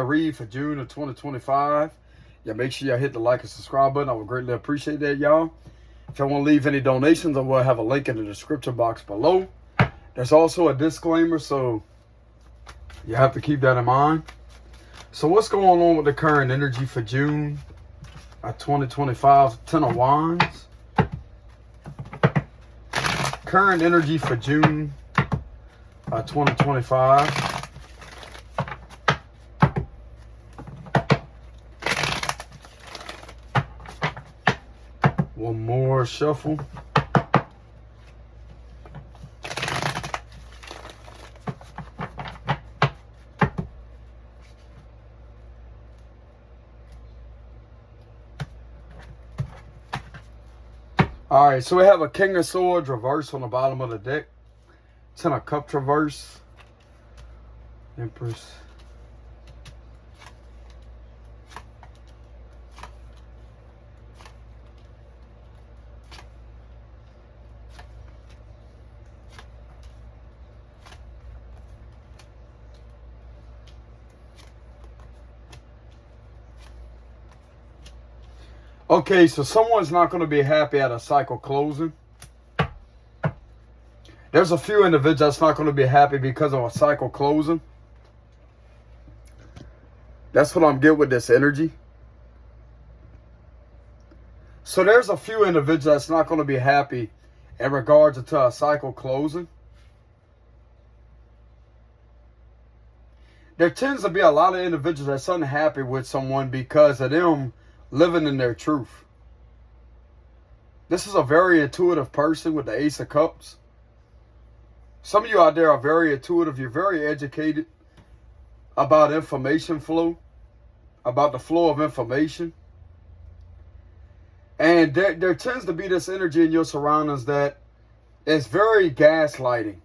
read for June of 2025. Yeah, make sure y'all hit the like and subscribe button. I would greatly appreciate that, y'all. If y'all want to leave any donations, I will have a link in the description box below. There's also a disclaimer, so you have to keep that in mind. So what's going on with the current energy for June of 2025? Ten of Wands. Current energy for June of 2025. One more shuffle. All right, so we have a King of Swords reverse on the bottom of the deck. Ten of Cups reverse. Empress. Okay, so someone's not going to be happy at a cycle closing. There's a few individuals that's not going to be happy because of a cycle closing. That's what I'm getting with this energy. So there's a few individuals that's not going to be happy in regards to a cycle closing. There tends to be a lot of individuals that's unhappy with someone because of them living in their truth. This is a very intuitive person with the Ace of Cups. Some of you out there are very intuitive. You're very educated about information flow, about the flow of information. And there tends to be this energy in your surroundings that is very gaslighting.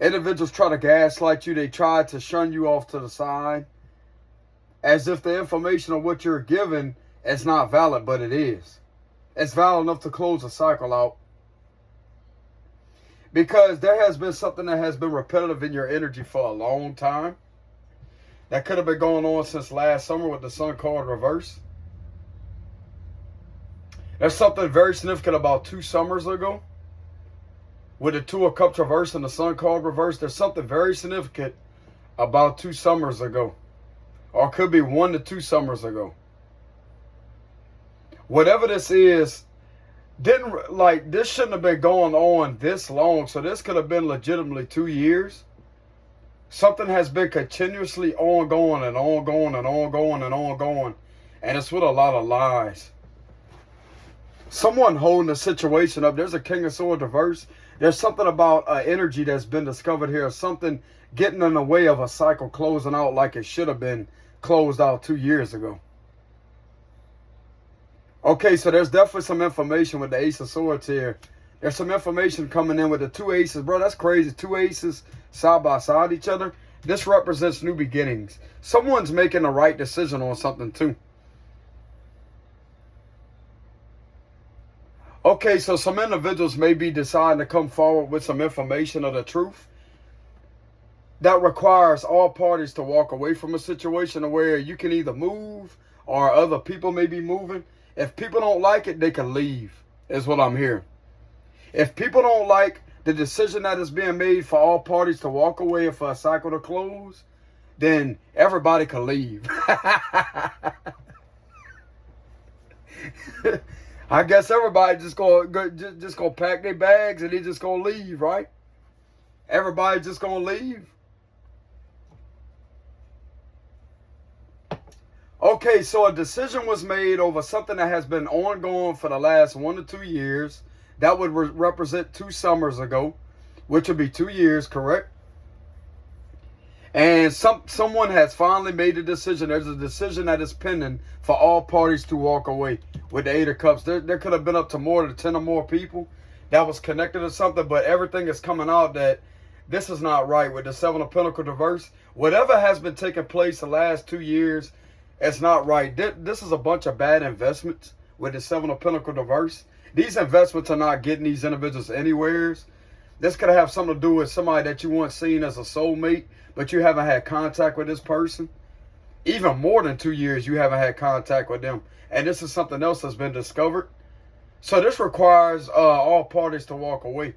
Individuals try to gaslight you. They try to shun you off to the side, as if the information of what you're given is not valid, but it is. It's valid enough to close the cycle out. Because there has been something that has been repetitive in your energy for a long time. That could have been going on since last summer with the Sun card reverse. There's something very significant about 2 summers ago. With the Two of Cups reverse and the Sun card reverse. There's something very significant about 2 summers ago. Or it could be 1 to 2 summers ago. Whatever this is, this shouldn't have been going on this long. So this could have been legitimately 2 years. Something has been continuously ongoing and ongoing and ongoing and ongoing. And it's with a lot of lies. Someone holding the situation up. There's a King of Swords reverse. There's something about energy that's been discovered here. Something getting in the way of a cycle closing out like it should have been closed out 2 years ago. Okay, so there's definitely some information with the Ace of Swords here. There's some information coming in with the 2 aces. Bro, that's crazy. 2 aces side by side each other. This represents new beginnings. Someone's making the right decision on something too. Okay, so some individuals may be deciding to come forward with some information of the truth that requires all parties to walk away from a situation where you can either move or other people may be moving. If people don't like it, they can leave, is what I'm hearing. If people don't like the decision that is being made for all parties to walk away and for a cycle to close, then everybody can leave. I guess everybody just gonna pack their bags and they just gonna leave, right? Everybody just gonna leave. Okay, so a decision was made over something that has been ongoing for the last 1 to 2 years. That would represent 2 summers ago, which would be 2 years, correct? And someone has finally made a decision. There's a decision that is pending for all parties to walk away with the 8 of Cups. There could have been up to more than 10 or more people that was connected to something, but everything is coming out that this is not right with the 7 of Pentacles reverse. Whatever has been taking place the last 2 years, it's not right. This is a bunch of bad investments with the 7 of Pentacles reverse. These investments are not getting these individuals anywheres. This could have something to do with somebody that you once seen as a soulmate, but you haven't had contact with this person. Even more than 2 years, you haven't had contact with them. And this is something else that's been discovered. So this requires all parties to walk away.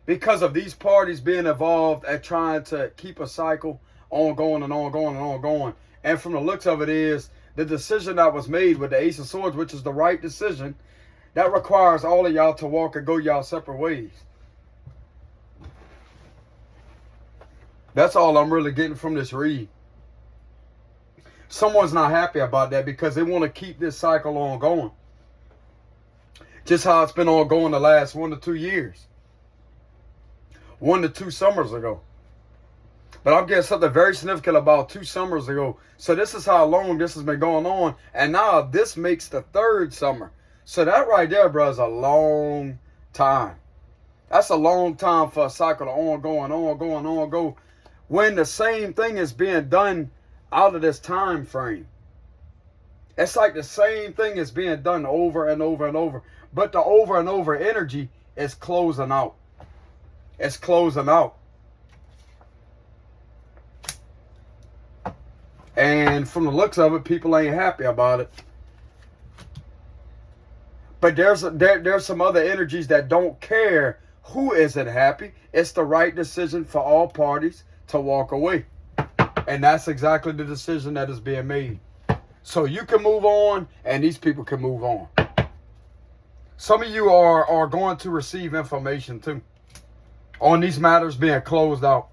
Because of these parties being involved at trying to keep a cycle ongoing and ongoing and ongoing. And from the looks of it is, the decision that was made with the Ace of Swords, which is the right decision, that requires all of y'all to walk and go y'all separate ways. That's all I'm really getting from this read. Someone's not happy about that because they want to keep this cycle on going. Just how it's been on going the last 1 to 2 years. 1 to 2 summers ago. But I'm getting something very significant about 2 summers ago. So this is how long this has been going on. And now this makes the 3rd summer. So that right there, bro, is a long time. That's a long time for a cycle to ongoing. When the same thing is being done out of this time frame. It's like the same thing is being done over and over and over. But the over and over energy is closing out. It's closing out. And from the looks of it, people ain't happy about it. But there's some other energies that don't care who isn't happy. It's the right decision for all parties to walk away. And that's exactly the decision that is being made. So you can move on and these people can move on. Some of you are going to receive information too on these matters being closed out.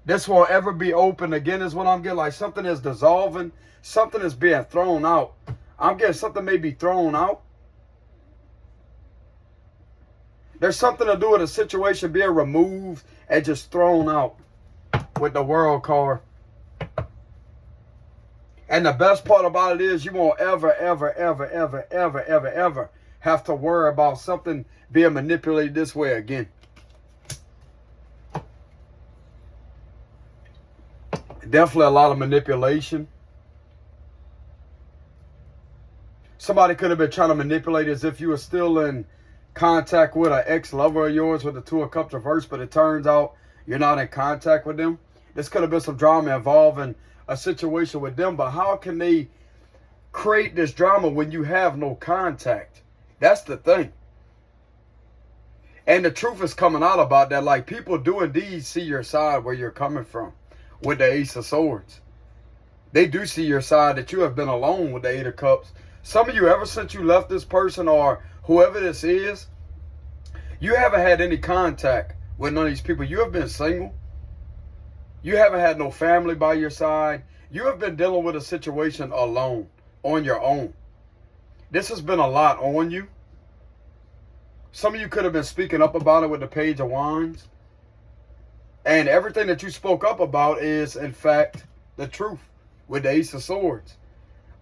This won't ever be open again is what I'm getting. Like something is dissolving. Something is being thrown out. I'm getting something may be thrown out. There's something to do with a situation being removed and just thrown out with the World card. And the best part about it is you won't ever have to worry about something being manipulated this way again. Definitely a lot of manipulation. Somebody could have been trying to manipulate as if you were still in contact with an ex-lover of yours with the Two of Cups reversed, but it turns out you're not in contact with them. This could have been some drama involving a situation with them, but how can they create this drama when you have no contact? That's the thing. And the truth is coming out about that. Like, people do indeed see your side where you're coming from with the Ace of Swords. They do see your side that you have been alone with the Eight of Cups. Some of you, ever since you left this person or whoever this is, you haven't had any contact with none of these people. You have been single. You haven't had no family by your side. You have been dealing with a situation alone, on your own. This has been a lot on you. Some of you could have been speaking up about it with the Page of Wands. And everything that you spoke up about is, in fact, the truth with the Ace of Swords.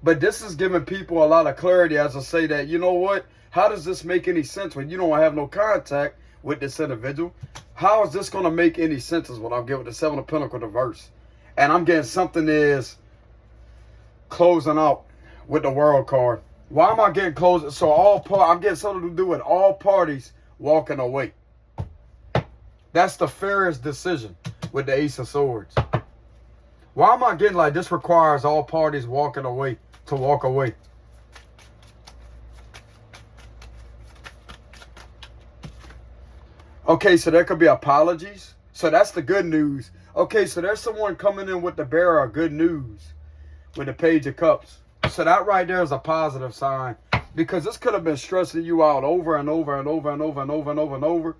But this is giving people a lot of clarity as I say that, you know what? How does this make any sense when you don't have no contact with this individual? How is this going to make any sense is what I'm getting with the Seven of Pentacles reverse. And I'm getting something is closing out with the World card. Why am I getting closed? So I'm getting something to do with all parties walking away. That's the fairest decision with the Ace of Swords. Why am I getting like this requires all parties walking away to walk away? Okay, so there could be apologies. So that's the good news. Okay, so there's someone coming in with the bearer of good news with the Page of Cups. So that right there is a positive sign, because this could have been stressing you out over and over and over and over and over and over and over.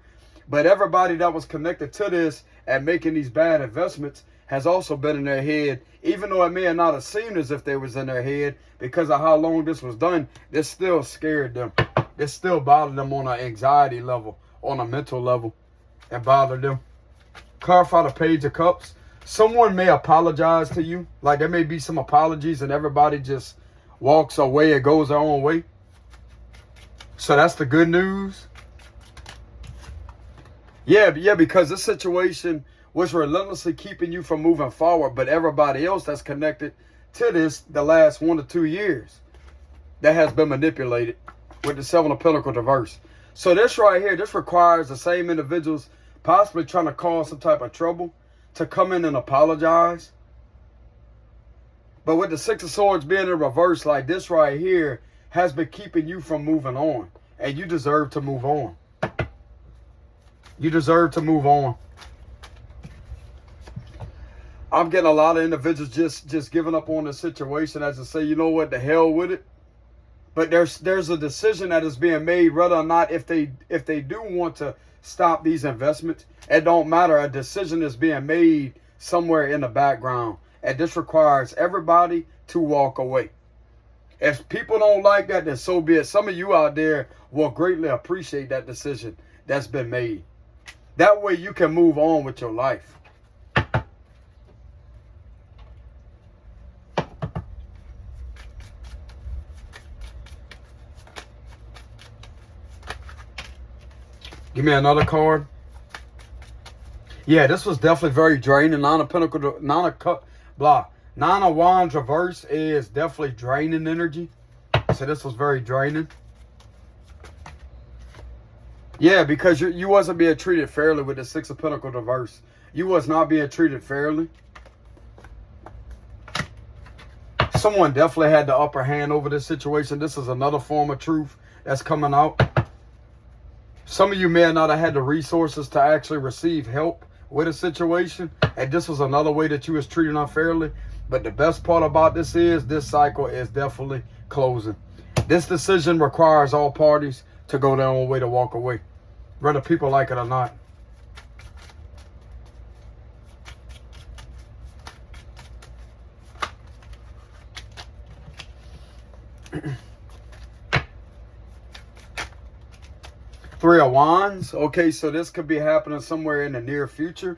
But everybody that was connected to this and making these bad investments has also been in their head, even though it may not have seemed as if they was in their head because of how long this was done. This still scared them. This still bothered them on an anxiety level, on a mental level, and bothered them. Clarify the Page of Cups. Someone may apologize to you. Like there may be some apologies and everybody just walks away and goes their own way. So that's the good news. Yeah, because this situation was relentlessly keeping you from moving forward, but everybody else that's connected to this the last 1 to 2 years that has been manipulated with the Seven of Pentacles reverse. So this right here, this requires the same individuals possibly trying to cause some type of trouble, to come in and apologize. But with the Six of Swords being in reverse, like this right here, has been keeping you from moving on. And you deserve to move on. You deserve to move on. I'm getting a lot of individuals just giving up on the situation as to say, you know what, the hell with it. But there's a decision that is being made whether or not if they do want to stop these investments. It don't matter. A decision is being made somewhere in the background. And this requires everybody to walk away. If people don't like that, then so be it. Some of you out there will greatly appreciate that decision that's been made. That way you can move on with your life. Give me another card. Yeah, this was definitely very draining. Nine of Wands reverse is definitely draining energy. So this was very draining. Yeah, because you wasn't being treated fairly with the Six of Pentacles reverse. You was not being treated fairly. Someone definitely had the upper hand over this situation. This is another form of truth that's coming out. Some of you may not have had the resources to actually receive help with a situation. And this was another way that you was treated unfairly. But the best part about this is this cycle is definitely closing. This decision requires all parties to go their own way, to walk away, whether people like it or not. Three of Wands. Okay, so this could be happening somewhere in the near future.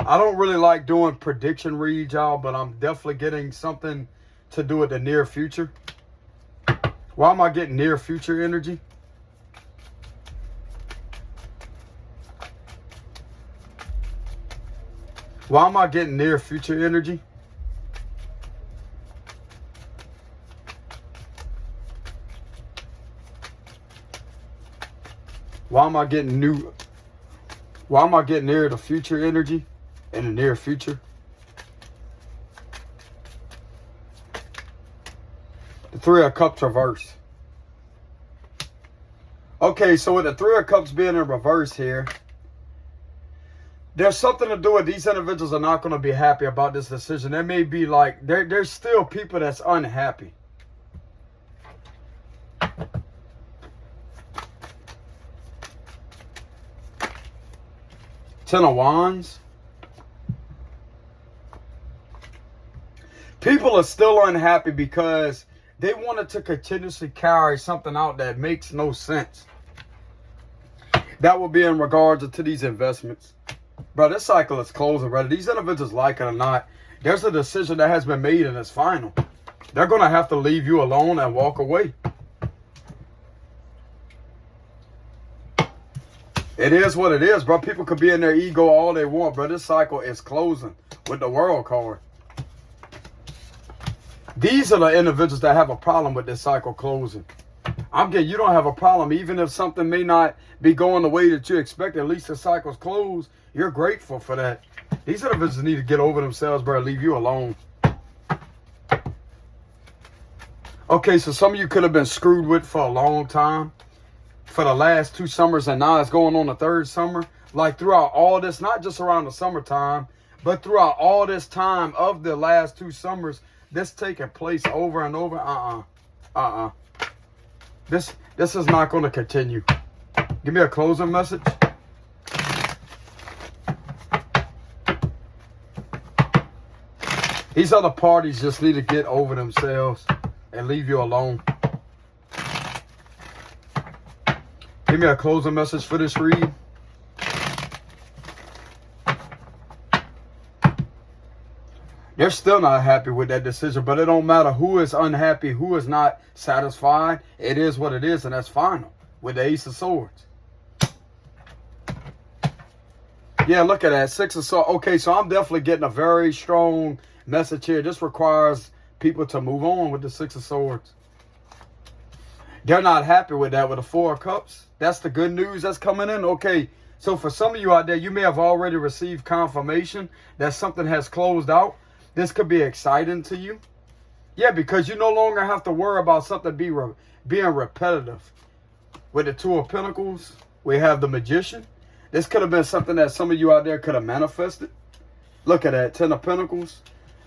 I don't really like doing prediction reads, y'all, but I'm definitely getting something to do with the near future. Why am I getting near future energy? Why am I getting near future energy? Why am I getting near the future energy in the near future? The Three of Cups reverse. Okay, so with the Three of Cups being in reverse here, there's something to do with these individuals are not going to be happy about this decision. There may be like, there's still people that's unhappy. Ten of Wands. People are still unhappy because they wanted to continuously carry something out that makes no sense. That will be in regards to these investments. Bro, this cycle is closing, brother. These individuals like it or not, there's a decision that has been made and it's final. They're going to have to leave you alone and walk away. It is what it is, bro. People could be in their ego all they want, bro. This cycle is closing with the World card. These are the individuals that have a problem with this cycle closing. I'm getting, you don't have a problem. Even if something may not be going the way that you expect, at least the cycle's closed. You're grateful for that. These individuals need to get over themselves, bro. Leave you alone. Okay, so some of you could have been screwed with for a long time. For the last 2 summers, and now it's going on the 3rd summer. Like throughout all this, not just around the summertime, but throughout all this time of the last 2 summers, this taking place over and over. This is not going to continue. Give me a closing message. These other parties just need to get over themselves and leave you alone. Give me a closing message for this read. They're still not happy with that decision, but it don't matter who is unhappy, who is not satisfied. It is what it is, and that's final with the Ace of Swords. Yeah, look at that. 6 of Swords. Okay, so I'm definitely getting a very strong message here. This requires people to move on with the 6 of Swords. They're not happy with that with the 4 of Cups. That's the good news that's coming in. Okay, So for some of you out there, you may have already received confirmation that something has closed out. This could be exciting to you. Yeah, because you no longer have to worry about something being repetitive. With the Two of Pentacles, we have the Magician. This could have been something that some of you out there could have manifested. Look at that, Ten of Pentacles,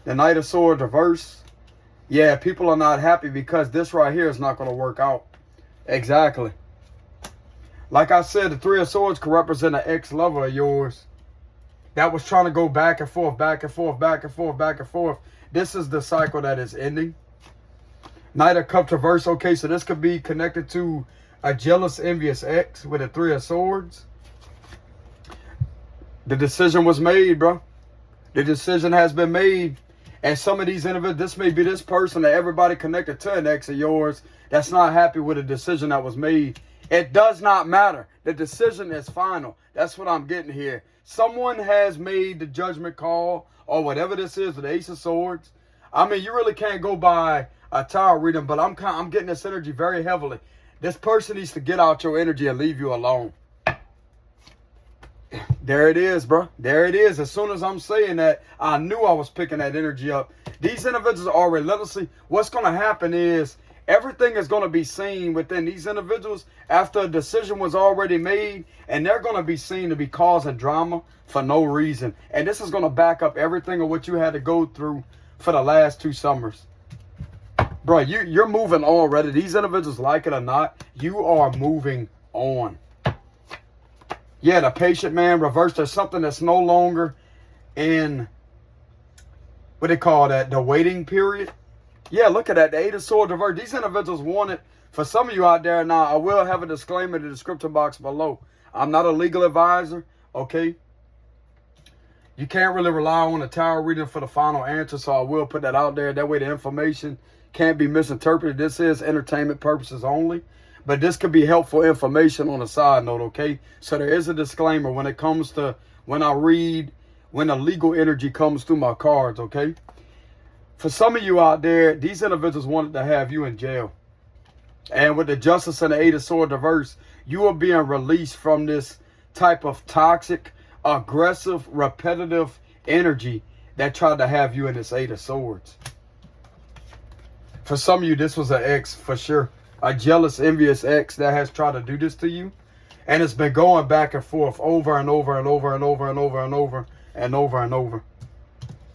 the Knight of Swords reverse. Yeah, people are not happy because this right here is not going to work out. Exactly. Like I said, the Three of Swords could represent an ex-lover of yours that was trying to go back and forth, back and forth, back and forth, back and forth. This is the cycle that is ending. Knight of Cups reverse. Okay, so this could be connected to a jealous, envious ex with a Three of Swords. The decision was made, bro. The decision has been made. And some of these individuals, this may be this person that everybody connected to an ex of yours that's not happy with a decision that was made. It does not matter. The decision is final. That's what I'm getting here. Someone has made the judgment call or whatever this is with the Ace of Swords. I mean, you really can't go by a tarot reading, but I'm getting this energy very heavily. This person needs to get out your energy and leave you alone. There it is, bro. There it is. As soon as I'm saying that, I knew I was picking that energy up. These individuals are relentlessly. What's going to happen is everything is going to be seen within these individuals after a decision was already made, and they're going to be seen to be causing drama for no reason. And this is going to back up everything of what you had to go through for the last 2 summers. Bro, you're moving on already. These individuals, like it or not, you are moving on. Yeah, the Patient Man reversed. There's something that's no longer in, what they call that, the waiting period. Yeah, look at that. The Eight of Swords reversed. These individuals want it. For some of you out there now, I will have a disclaimer in the description box below. I'm not a legal advisor, okay? You can't really rely on a tarot reading for the final answer, so I will put that out there. That way the information can't be misinterpreted. This is entertainment purposes only. But this could be helpful information on a side note, okay? So there is a disclaimer when it comes to when I read, when the legal energy comes through my cards, okay? For some of you out there, these individuals wanted to have you in jail. And with the Justice and the Eight of Swords reverse, you are being released from this type of toxic, aggressive, repetitive energy that tried to have you in this Eight of Swords. For some of you, this was an ex for sure. A jealous, envious ex that has tried to do this to you. And it's been going back and forth over and over and over and over and over and over and over and over.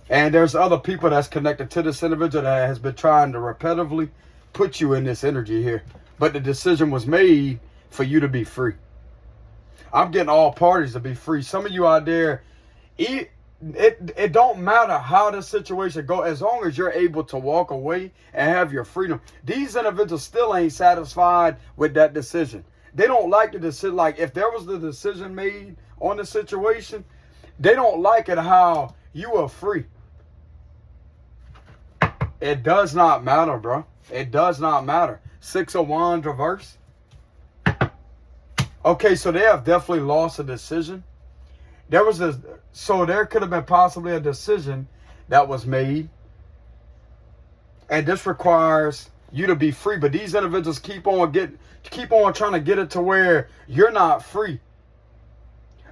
And there's other people that's connected to this individual that has been trying to repetitively put you in this energy here. But the decision was made for you to be free. I'm getting all parties to be free. Some of you out there, it don't matter how the situation go, as long as you're able to walk away and have your freedom. These individuals still ain't satisfied with that decision. They don't like the decision. Like if there was the decision made on the situation, they don't like it how you are free. It does not matter, bro. It does not matter. Six of Wands reverse. Okay, so they have definitely lost a decision. So there could have been possibly a decision that was made. And this requires you to be free. But these individuals keep on trying to get it to where you're not free.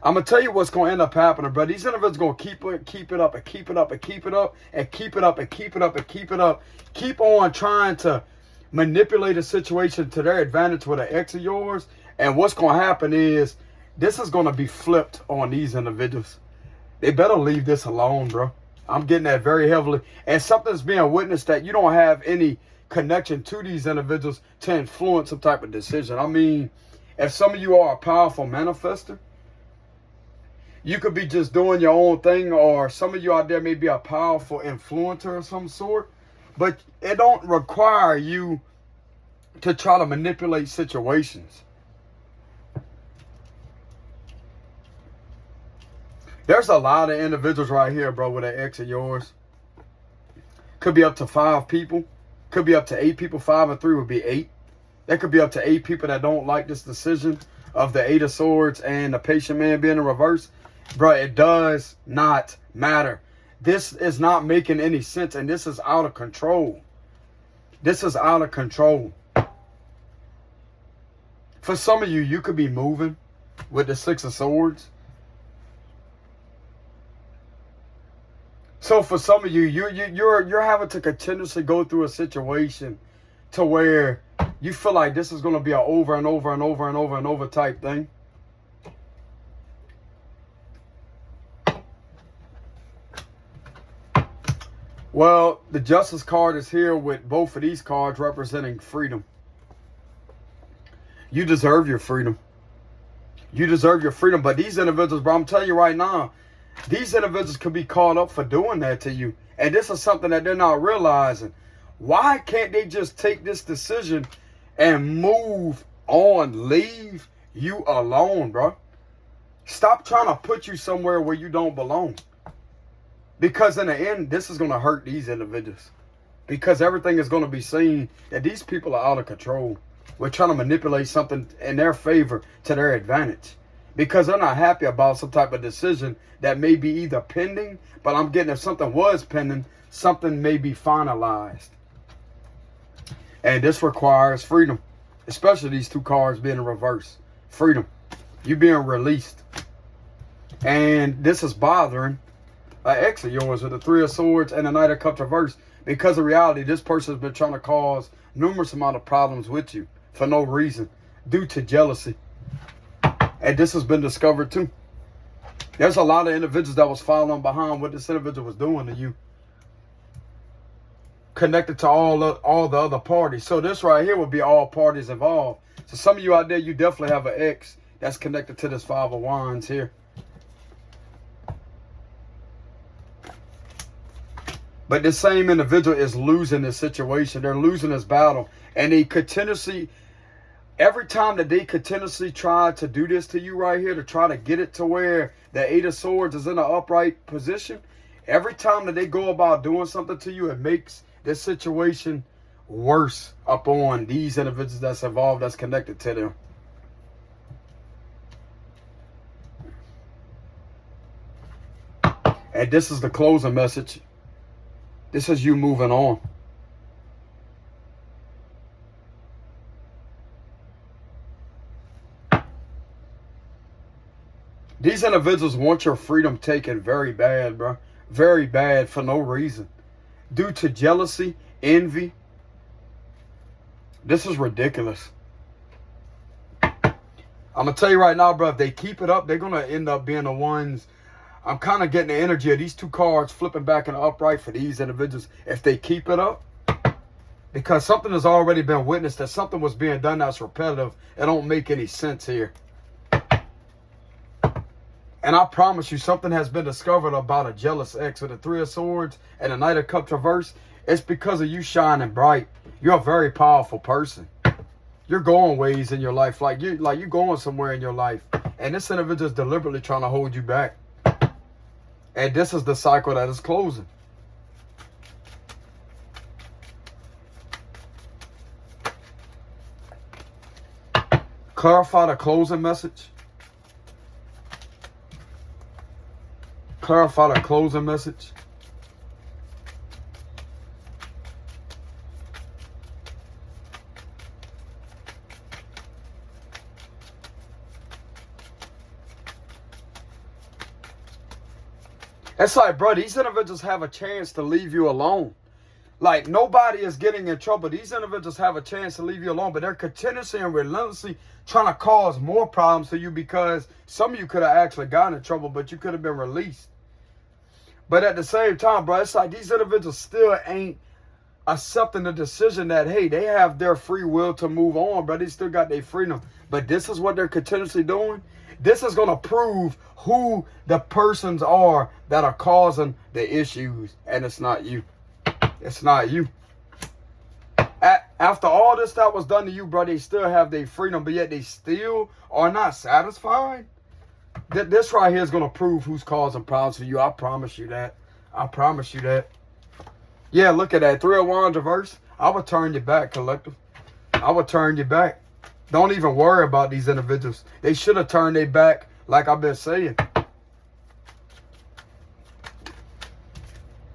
I'm going to tell you what's going to end up happening, bro. These individuals going to keep it up and keep it up and keep it up and keep it up and keep it up and keep it up. Keep on trying to manipulate a situation to their advantage with an ex of yours. And what's going to happen is this is going to be flipped on these individuals. They better leave this alone, bro. I'm getting that very heavily. And something's being witnessed that you don't have any connection to these individuals to influence some type of decision. I mean, if some of you are a powerful manifester, you could be just doing your own thing, or some of you out there may be a powerful influencer of some sort, but it don't require you to try to manipulate situations. There's a lot of individuals right here, bro, with an ex of yours. Could be up to 5 people. Could be up to 8 people. 5 and 3 would be 8. There could be up to 8 people that don't like this decision of the Eight of Swords and the Patient Man being in reverse. Bro, it does not matter. This is not making any sense, and this is out of control. This is out of control. For some of you, you could be moving. with the Six of Swords. So for some of you, you're having to continuously go through a situation to where you feel like this is going to be an over and over and over and over and over type thing. Well, the Justice card is here with both of these cards representing freedom. You deserve your freedom. You deserve your freedom. But these individuals, bro, I'm telling you right now, these individuals could be caught up for doing that to you. And this is something that they're not realizing. Why can't they just take this decision and move on? Leave you alone, bro. Stop trying to put you somewhere where you don't belong. Because in the end, this is going to hurt these individuals. Because everything is going to be seen that these people are out of control. We're trying to manipulate something in their favor to their advantage. Because they're not happy about some type of decision that may be either pending, but I'm getting if something was pending, something may be finalized. And this requires freedom. Especially these two cards being in reverse. Freedom. You being released. And this is bothering an ex of yours with the Three of Swords and the Knight of Cups reverse. Because in reality, this person has been trying to cause numerous amount of problems with you for no reason due to jealousy. And this has been discovered too. There's a lot of individuals that was following behind what this individual was doing to you. Connected to all the other parties. So this right here would be all parties involved. So some of you out there, you definitely have an ex that's connected to this Five of Wands here. But this same individual is losing this situation. They're losing this battle. And they continuously, every time that they continuously try to do this to you right here, to try to get it to where the Eight of Swords is in an upright position, every time that they go about doing something to you, it makes this situation worse upon these individuals that's involved, that's connected to them. And this is the closing message. This is you moving on. These individuals want your freedom taken very bad, bro. Very bad for no reason. Due to jealousy, envy. This is ridiculous. I'm going to tell you right now, bro, if they keep it up, they're going to end up being the ones. I'm kind of getting the energy of these two cards flipping back and upright for these individuals. If they keep it up, because something has already been witnessed, that something was being done that's repetitive. It don't make any sense here. And I promise you, something has been discovered about a jealous ex with the Three of Swords and the Knight of Cups reverse. It's because of you shining bright. You're a very powerful person. You're going ways in your life, like you're going somewhere in your life. And this individual is deliberately trying to hold you back. And this is the cycle that is closing. Clarify the closing message. Clarify the closing message. It's like, bro, these individuals have a chance to leave you alone. Like, nobody is getting in trouble. These individuals have a chance to leave you alone, but they're continuously and relentlessly trying to cause more problems to you because some of you could have actually gotten in trouble, but you could have been released. But at the same time, bro, it's like these individuals still ain't accepting the decision that, hey, they have their free will to move on, bro. They still got their freedom. But this is what they're continuously doing. This is going to prove who the persons are that are causing the issues. And it's not you. It's not you. After all this that was done to you, bro, they still have their freedom, but yet they still are not satisfied. This right here is going to prove who's causing problems for you. I promise you that. I promise you that. Yeah, look at that. Three of Wands reverse. I would turn you back, collective. I would turn you back. Don't even worry about these individuals. They should have turned their back, like I've been saying.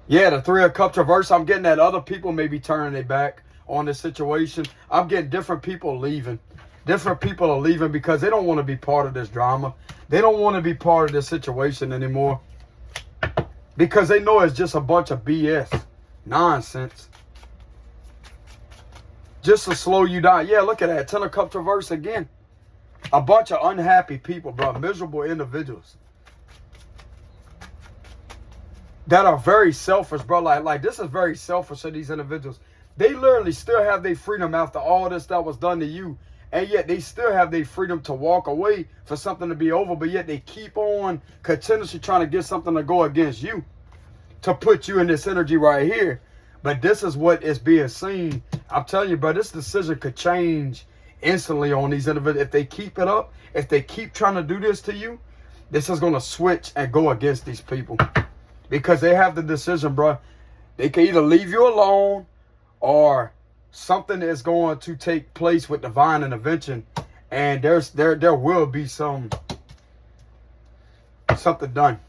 Yeah, the Three of Cups reverse. I'm getting that other people may be turning their back on this situation. I'm getting different people leaving. Different people are leaving because they don't want to be part of this drama. They don't want to be part of this situation anymore. Because they know it's just a bunch of BS. Nonsense. Just to slow you down. Yeah, look at that. Ten of Cups reverse again. A bunch of unhappy people, bro. Miserable individuals. That are very selfish, bro. Like this is very selfish of these individuals. They literally still have their freedom after all this that was done to you. And yet they still have their freedom to walk away for something to be over. But yet they keep on continuously trying to get something to go against you. To put you in this energy right here. But this is what is being seen. I'm telling you, bro, this decision could change instantly on these individuals. If they keep it up, if they keep trying to do this to you, this is going to switch and go against these people. Because they have the decision, bro. They can either leave you alone or something is going to take place with divine intervention, and there will be something done.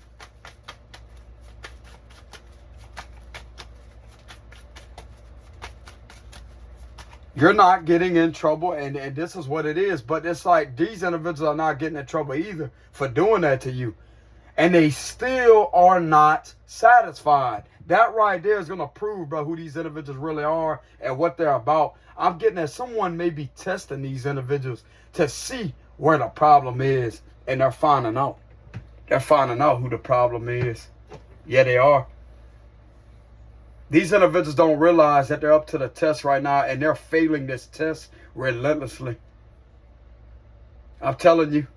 You're not getting in trouble, and this is what it is. But it's like these individuals are not getting in trouble either for doing that to you. And they still are not satisfied. That right there is going to prove, bro, who these individuals really are and what they're about. I'm getting that someone may be testing these individuals to see where the problem is. And they're finding out. They're finding out who the problem is. Yeah, they are. These individuals don't realize that they're up to the test right now. And they're failing this test relentlessly. I'm telling you.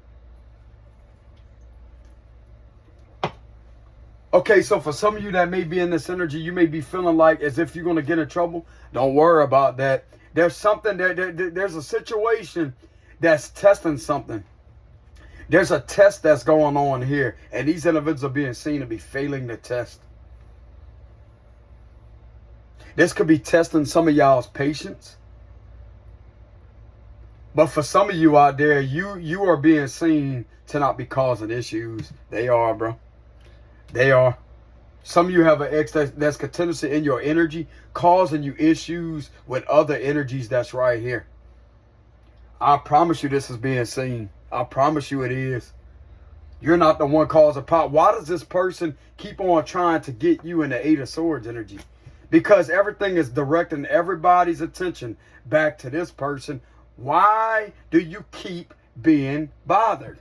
Okay, so for some of you that may be in this energy, you may be feeling like as if you're going to get in trouble. Don't worry about that. There's something, there's a situation that's testing something. There's a test that's going on here. And these individuals are being seen to be failing the test. This could be testing some of y'all's patience. But for some of you out there, you are being seen to not be causing issues. They are, bro. They are. Some of you have an ex that's continuously in your energy, causing you issues with other energies that's right here. I promise you this is being seen. I promise you it is. You're not the one causing problem. Why does this person keep on trying to get you in the Eight of Swords energy? Because everything is directing everybody's attention back to this person. Why do you keep being bothered?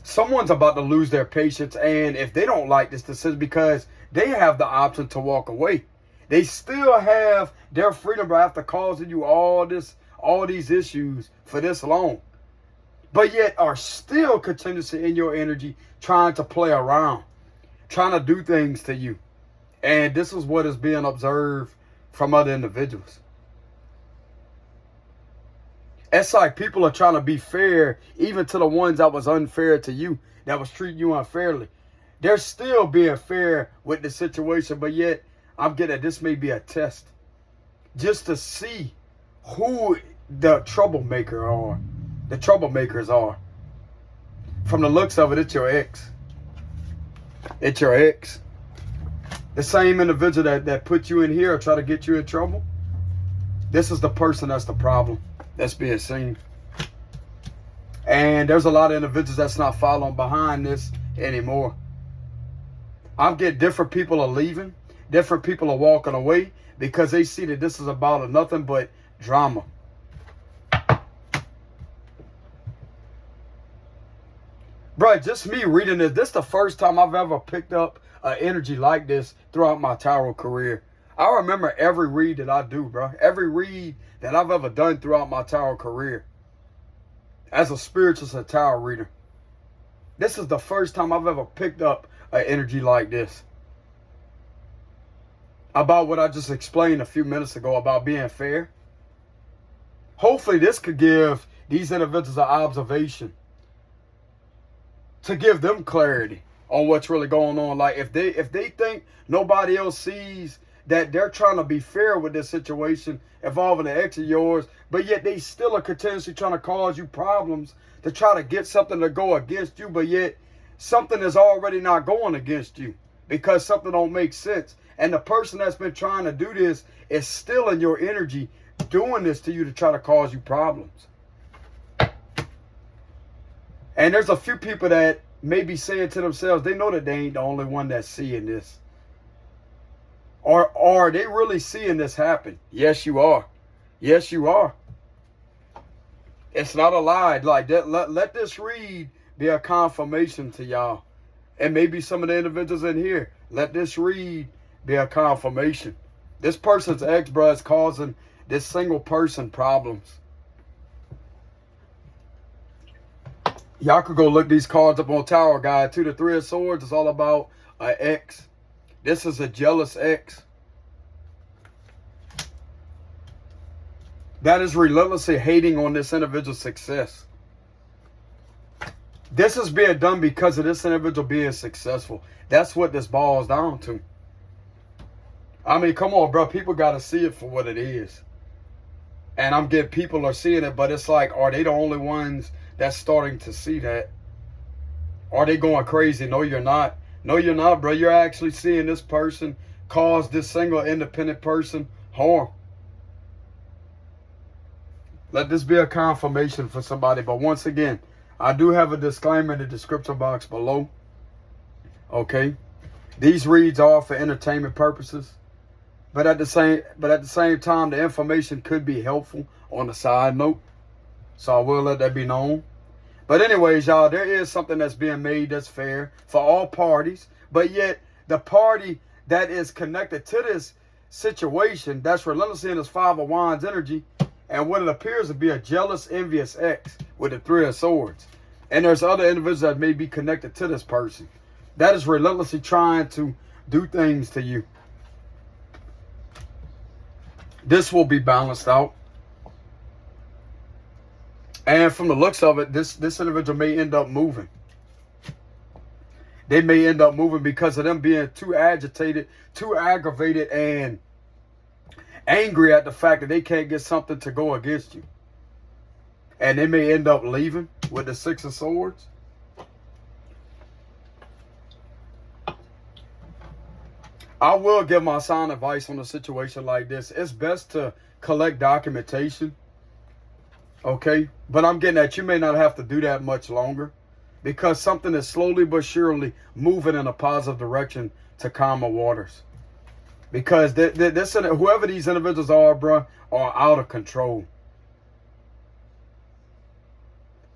Someone's about to lose their patience, and if they don't like this decision, because they have the option to walk away. They still have their freedom after causing you all these issues for this long. But yet are still continuously in your energy trying to play around, trying to do things to you. And this is what is being observed from other individuals. It's like people are trying to be fair, even to the ones that was unfair to you, that was treating you unfairly. They're still being fair with the situation, but yet I'm getting this may be a test. Just to see who the troublemakers are. From the looks of it, it's your ex. It's your ex. The same individual that put you in here or try to get you in trouble. This is the person that's the problem. That's being seen. And there's a lot of individuals that's not following behind this anymore. I'm getting different people are leaving. Different people are walking away because they see that this is about nothing but drama. Bro, just me reading this. This is the first time I've ever picked up an energy like this throughout my tarot career. I remember every read that I do, bro. Every read that I've ever done throughout my tarot career. As a spiritual tarot reader. This is the first time I've ever picked up an energy like this. About what I just explained a few minutes ago about being fair. Hopefully this could give these individuals an observation. To give them clarity on what's really going on. Like if they think nobody else sees that they're trying to be fair with this situation involving the ex of yours, but yet they still are continuously trying to cause you problems to try to get something to go against you, but yet something is already not going against you because something don't make sense. And the person that's been trying to do this is still in your energy doing this to you to try to cause you problems. And there's a few people that may be saying to themselves, they know that they ain't the only one that's seeing this. Or are they really seeing this happen? Yes, you are. Yes, you are. It's not a lie. Like that. Let this read be a confirmation to y'all. And maybe some of the individuals in here, let this read be a confirmation. This person's ex, bro, is causing this single person problems. Y'all could go look these cards up on Tower Guide too. The Three of Swords is all about an ex. This is a jealous ex that is relentlessly hating on this individual's success. This is being done because of this individual being successful. That's what this boils down to. I mean, come on, bro. People got to see it for what it is. And I'm getting people are seeing it, but it's like, are they the only ones that's starting to see that? Are they going crazy? No, you're not. No, you're not, bro. You're actually seeing this person cause this single independent person harm. Let this be a confirmation for somebody. But once again, I do have a disclaimer in the description box below. Okay? These reads are for entertainment purposes. But at the same time, the information could be helpful on the side note. So I will let that be known. But anyways, y'all, there is something that's being made that's fair for all parties. But yet, the party that is connected to this situation, that's relentlessly in this Five of Wands energy, and what it appears to be a jealous, envious ex with the Three of Swords. And there's other individuals that may be connected to this person that is relentlessly trying to do things to you. This will be balanced out. And from the looks of it, this individual may end up moving. They may end up moving because of them being too agitated, too aggravated, and angry at the fact that they can't get something to go against you. And they may end up leaving with the Six of Swords. I will give my sound advice on a situation like this. It's best to collect documentation. Okay? But I'm getting that you may not have to do that much longer, because something is slowly but surely moving in a positive direction to calmer waters. Because whoever these individuals are, bro, are out of control.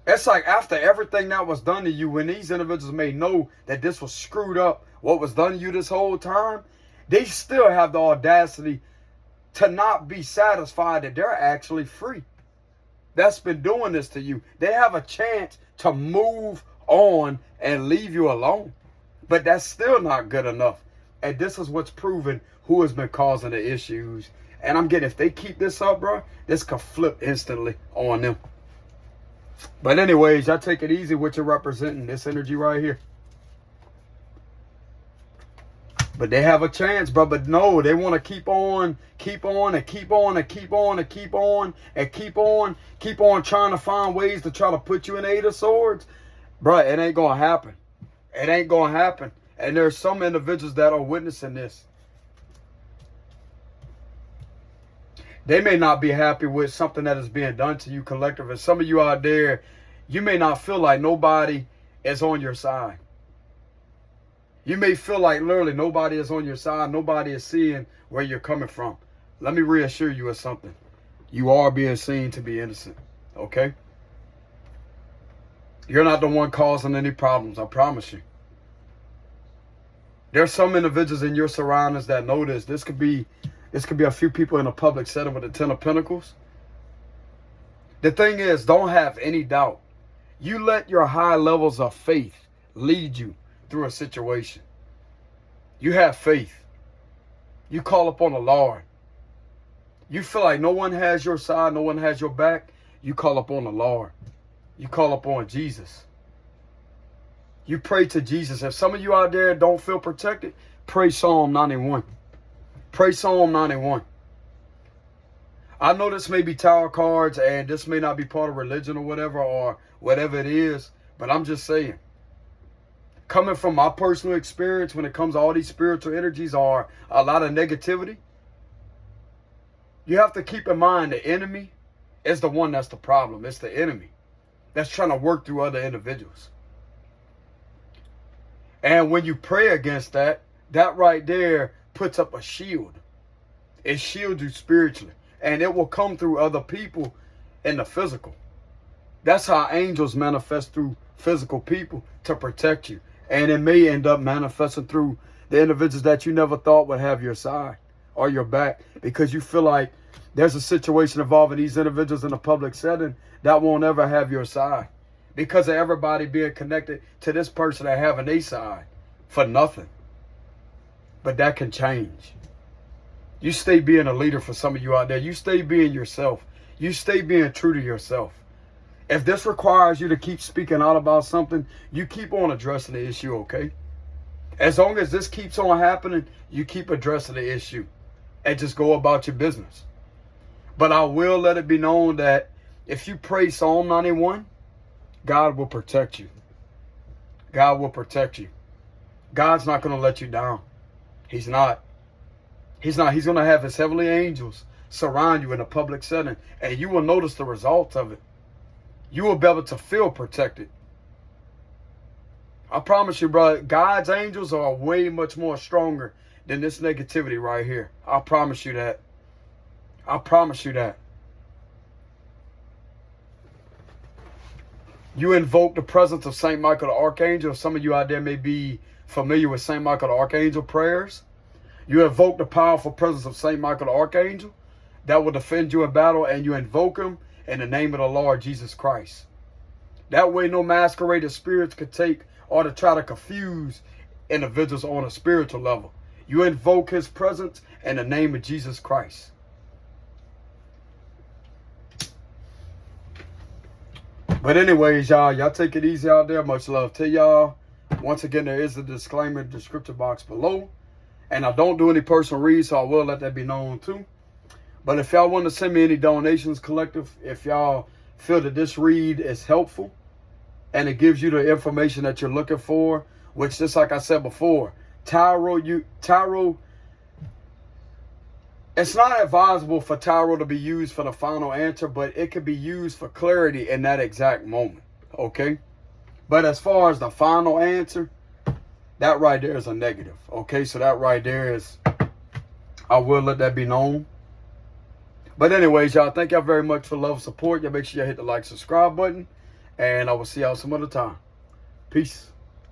It's like after everything that was done to you, when these individuals may know that this was screwed up, what was done to you this whole time, they still have the audacity to not be satisfied that they're actually free. That's been doing this to you. They have a chance to move on and leave you alone. But that's still not good enough. And this is what's proven who has been causing the issues. And I'm getting, if they keep this up, bro, this could flip instantly on them. But anyways, y'all take it easy with your representing this energy right here. But they have a chance, bro. But no, they want to keep on trying to find ways to try to put you in Eight of Swords. Bro, it ain't going to happen. It ain't going to happen. And there's some individuals that are witnessing this. They may not be happy with something that is being done to you collectively. Some of you out there, you may not feel like nobody is on your side. You may feel like literally nobody is on your side. Nobody is seeing where you're coming from. Let me reassure you of something. You are being seen to be innocent. Okay? You're not the one causing any problems. I promise you. There's some individuals in your surroundings that know this. This could be a few people in a public setting with the Ten of Pentacles. The thing is, don't have any doubt. You let your high levels of faith lead you through a situation. You have faith. You call upon the Lord. You feel like no one has your side, no one has your back. You call upon the Lord. You call upon Jesus. You pray to Jesus. If some of you out there don't feel protected, pray Psalm 91. Pray Psalm 91. I know this may be tarot cards and this may not be part of religion or whatever it is, but I'm just saying. coming from my personal experience when it comes to all these spiritual energies or a lot of negativity, you have to keep in mind the enemy is the one that's the problem. It's the enemy that's trying to work through other individuals. And when you pray against that, that right there puts up a shield. It shields you spiritually. And it will come through other people in the physical. That's how angels manifest through physical people to protect you. And it may end up manifesting through the individuals that you never thought would have your side or your back, because you feel like there's a situation involving these individuals in a public setting that won't ever have your side because of everybody being connected to this person and having their side for nothing. But that can change. You stay being a leader for some of you out there. You stay being yourself. You stay being true to yourself. If this requires you to keep speaking out about something, you keep on addressing the issue, okay? As long as this keeps on happening, you keep addressing the issue and just go about your business. But I will let it be known that if you pray Psalm 91, God will protect you. God will protect you. God's not going to let you down. He's not. He's not. He's going to have his heavenly angels surround you in a public setting, and you will notice the results of it. You will be able to feel protected. I promise you, brother, God's angels are way much more stronger than this negativity right here. I promise you that. I promise you that. You invoke the presence of St. Michael the Archangel. Some of you out there may be familiar with St. Michael the Archangel prayers. You invoke the powerful presence of St. Michael the Archangel that will defend you in battle, and you invoke him in the name of the Lord Jesus Christ. That way no masqueraded spirits could take or to try to confuse individuals on a spiritual level. You invoke his presence in the name of Jesus Christ. But anyways, y'all take it easy out there. Much love to y'all. Once again, there is a disclaimer in the description box below. And I don't do any personal reads, so I will let that be known too. But if y'all want to send me any donations, collective, if y'all feel that this read is helpful and it gives you the information that you're looking for, which, just like I said before, tarot, it's not advisable for tarot to be used for the final answer, but it could be used for clarity in that exact moment, okay? But as far as the final answer, that right there is a negative, okay? So that right there is, I will let that be known. But anyways, y'all, thank y'all very much for love and support. Y'all make sure y'all hit the like, subscribe button, and I will see y'all some other time. Peace.